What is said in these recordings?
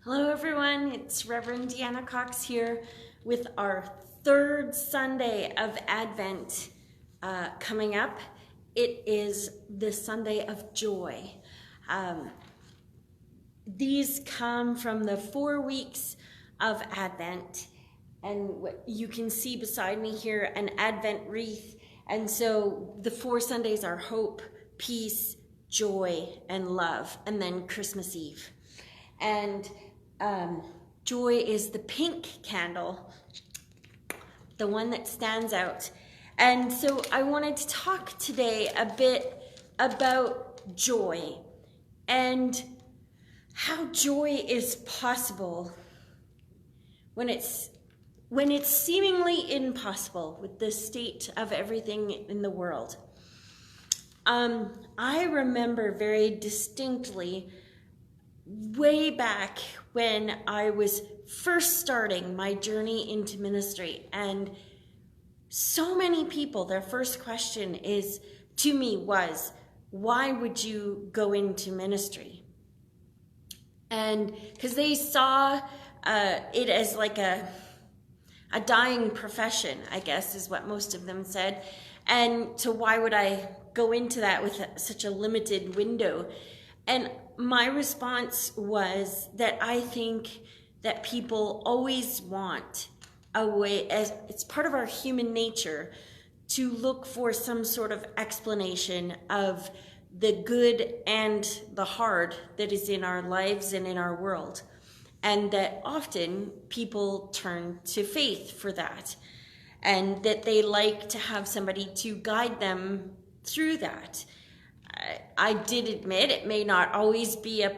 Hello everyone, it's Reverend Deanna Cox here with our third Sunday of Advent coming up. It is the Sunday of joy. These come from the 4 weeks of Advent, and you can see beside me here an Advent wreath. And so the 4 Sundays are hope, peace, joy, and love, and then Christmas Eve. And joy is the pink candle, the one that stands out. And so I wanted to talk today a bit about joy and how joy is possible when it's seemingly impossible with the state of everything in the world. I remember very distinctly way back when I was first starting my journey into ministry, and so many people, their first question to me was, why would you go into ministry? And because they saw it as like a dying profession, I guess is what most of them said. And so why would I go into that with such a limited window? And my response was that I think that people always want a way, as it's part of our human nature, to look for some sort of explanation of the good and the hard that is in our lives and in our world. And that often people turn to faith for that, and that they like to have somebody to guide them through that. I did admit it may not always be a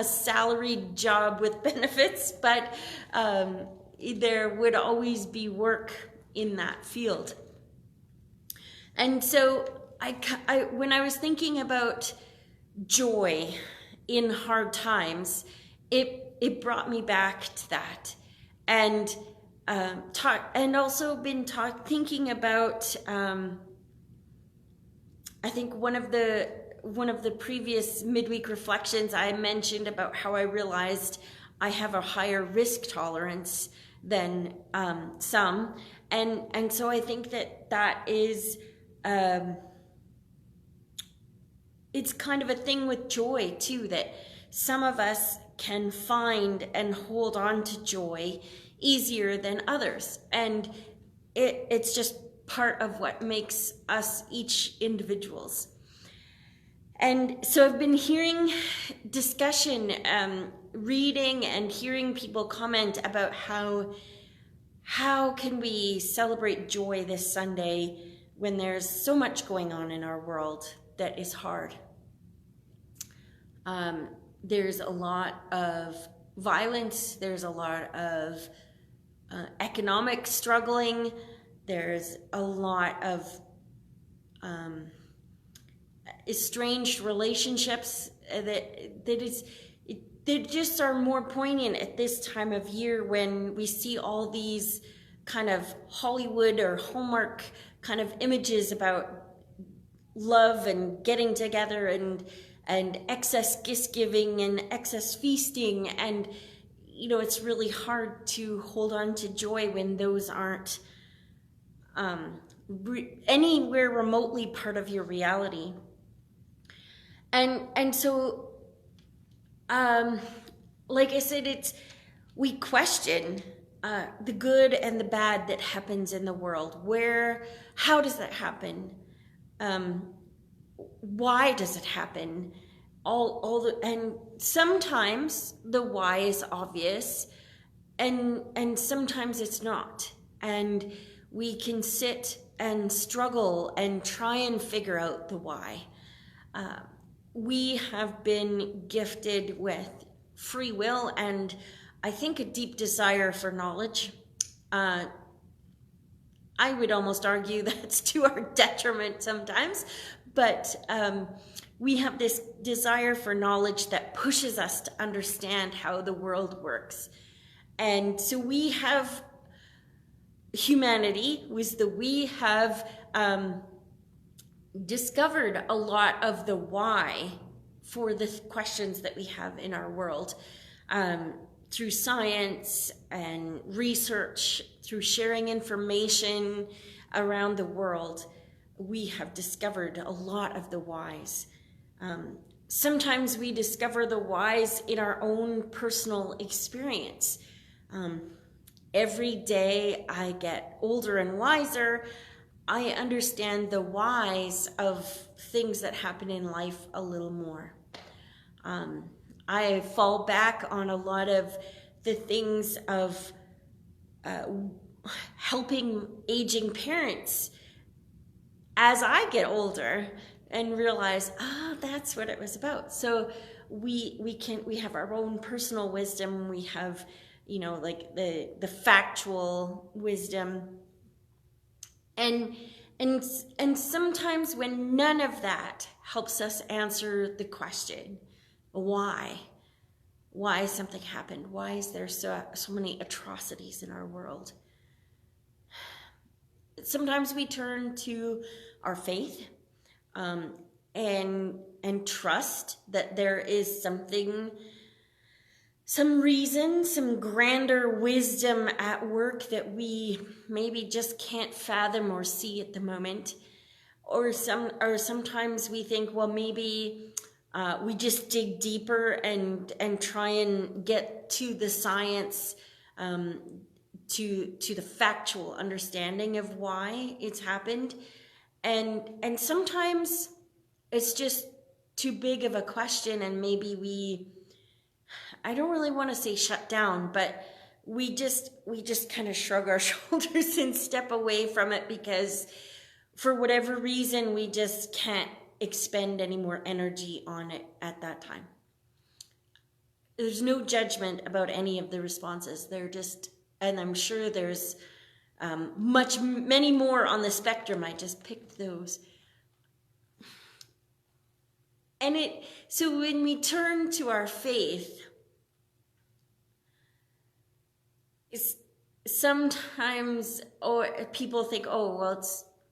salaried job with benefits, but there would always be work in that field. And so when I was thinking about joy in hard times, it brought me back to that, and also been thinking about. I think one of the previous midweek reflections, I mentioned about how I realized I have a higher risk tolerance than some, and so I think that is it's kind of a thing with joy too, that some of us can find and hold on to joy easier than others, and it's just part of what makes us each individuals. And so I've been hearing discussion, reading and hearing people comment about how can we celebrate joy this Sunday when there's so much going on in our world that is hard. There's a lot of violence, there's a lot of economic struggling, there's a lot of estranged relationships that just are more poignant at this time of year, when we see all these kind of Hollywood or Hallmark kind of images about love and getting together and excess gift giving and excess feasting, and it's really hard to hold on to joy when those aren't anywhere remotely part of your reality. And so like I said, we question the good and the bad that happens in the world. How does that happen? Why does it happen? And sometimes the why is obvious, and sometimes it's not. And we can sit and struggle and try and figure out the why. We have been gifted with free will and I think a deep desire for knowledge. I would almost argue that's to our detriment sometimes, but we have this desire for knowledge that pushes us to understand how the world works. And so we have humanity, we have discovered a lot of the why for the questions that we have in our world. through science and research, through sharing information around the world, we have discovered a lot of the whys. Sometimes we discover the whys in our own personal experience. Every day I get older and wiser, I understand the whys of things that happen in life a little more. I fall back on a lot of the things of helping aging parents as I get older and realize, that's what it was about. So we have our own personal wisdom. We have, like the factual wisdom. And sometimes when none of that helps us answer the question, why something happened, why is there so many atrocities in our world, sometimes we turn to our faith, and trust that there is something, some reason, some grander wisdom at work that we maybe just can't fathom or see at the moment. Or sometimes we think, well, maybe we just dig deeper and try and get to the science, to the factual understanding of why it's happened. And sometimes it's just too big of a question, and maybe I don't really want to say shut down, but we just kind of shrug our shoulders and step away from it, because for whatever reason we just can't expend any more energy on it at that time. There's no judgment about any of the responses. They're just, and I'm sure there's many more on the spectrum. I just picked those. And so when we turn to our faith, sometimes people think, well,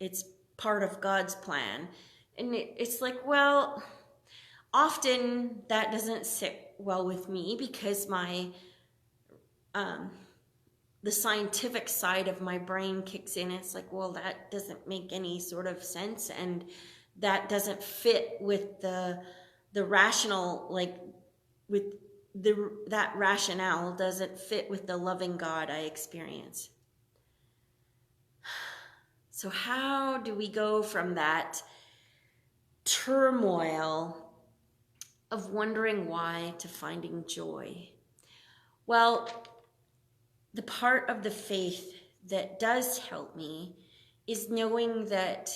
it's part of God's plan. And it's like, well, often that doesn't sit well with me, because the scientific side of my brain kicks in. It's like, well, that doesn't make any sort of sense, and that doesn't fit with the rational, like with that rationale doesn't fit with the loving God I experience. So how do we go from that turmoil of wondering why to finding joy? Well, the part of the faith that does help me is knowing that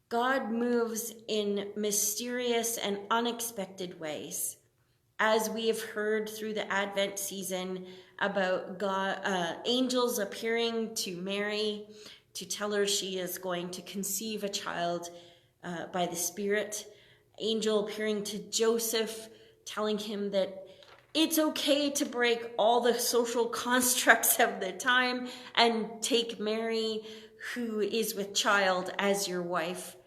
God moves in mysterious and unexpected ways. As we have heard through the Advent season about angels appearing to Mary to tell her she is going to conceive a child by the Spirit. Angel appearing to Joseph, telling him that it's okay to break all the social constructs of the time and take Mary, who is with child, as your wife.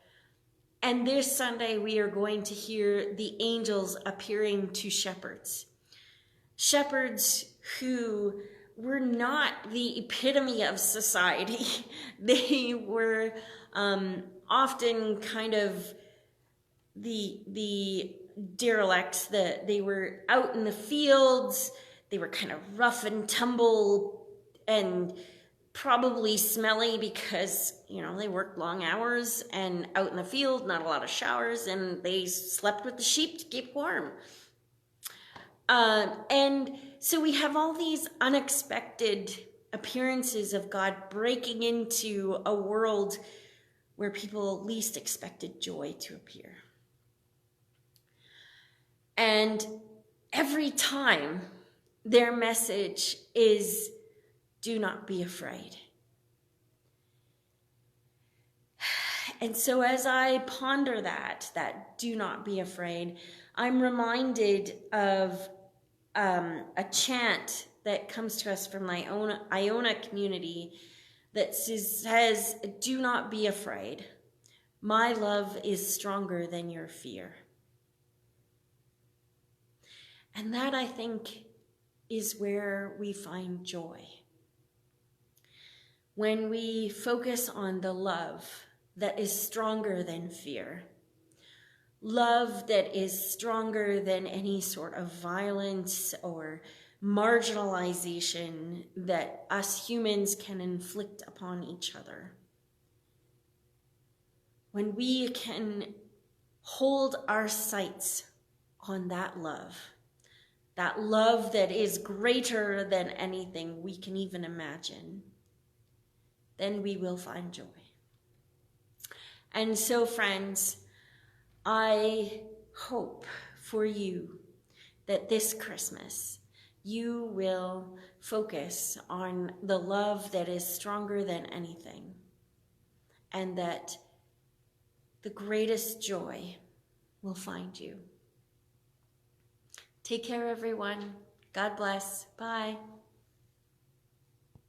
And this Sunday, we are going to hear the angels appearing to shepherds. Shepherds who were not the epitome of society. They were often kind of the derelicts. They were out in the fields. They were kind of rough and tumble and probably smelly, because they worked long hours and out in the field, not a lot of showers, and they slept with the sheep to keep warm. And so we have all these unexpected appearances of God breaking into a world where people least expected joy to appear. And every time their message is, do not be afraid. And so as I ponder that do not be afraid, I'm reminded of a chant that comes to us from my own Iona community that says, do not be afraid. My love is stronger than your fear. And that, I think, is where we find joy. When we focus on the love that is stronger than fear, love that is stronger than any sort of violence or marginalization that us humans can inflict upon each other. When we can hold our sights on that love that is greater than anything we can even imagine, then we will find joy. And so, friends, I hope for you that this Christmas you will focus on the love that is stronger than anything, and that the greatest joy will find you. Take care, everyone. God bless. Bye.